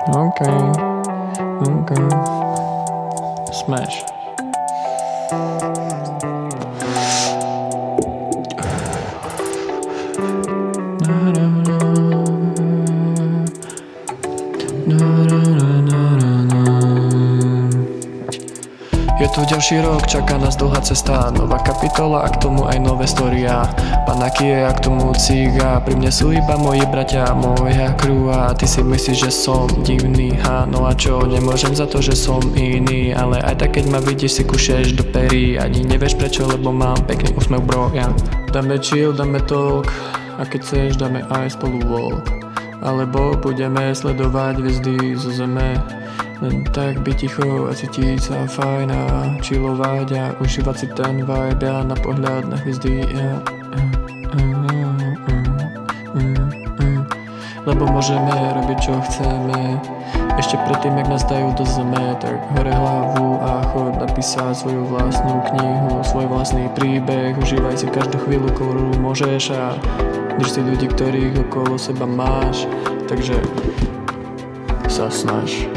Okay. Smash. Je tu ďalší rok, čaká nás dlhá cesta, nová kapitola a k tomu aj nové storia. Panakie a k tomu ciga, pri mne sú iba moji bratia, moja crew a ty si myslíš, že som divný, no a čo, nemôžem za to, že som iný, ale aj tak keď ma vidíš si kušeš do perí, ani nevieš prečo, lebo mám pekný úsmev bro, ja. Dáme chill, dáme talk a keď chceš dáme aj spolu walk, alebo budeme sledovať hviezdy zo zeme. Len tak byť ticho a cítiť sa fajn a chillovať a užívať si ten vibe a na pohľad na hviezdy lebo môžeme robiť čo chceme. Ešte predtým jak nás dajú do zeme, tak hore hlavu a chod napísať svoju vlastnú knihu, svoj vlastný príbeh. Užívaj si každú chvíľu, ktorú môžeš a drž si ľudí, ktorých okolo seba máš. Takže sa snaž.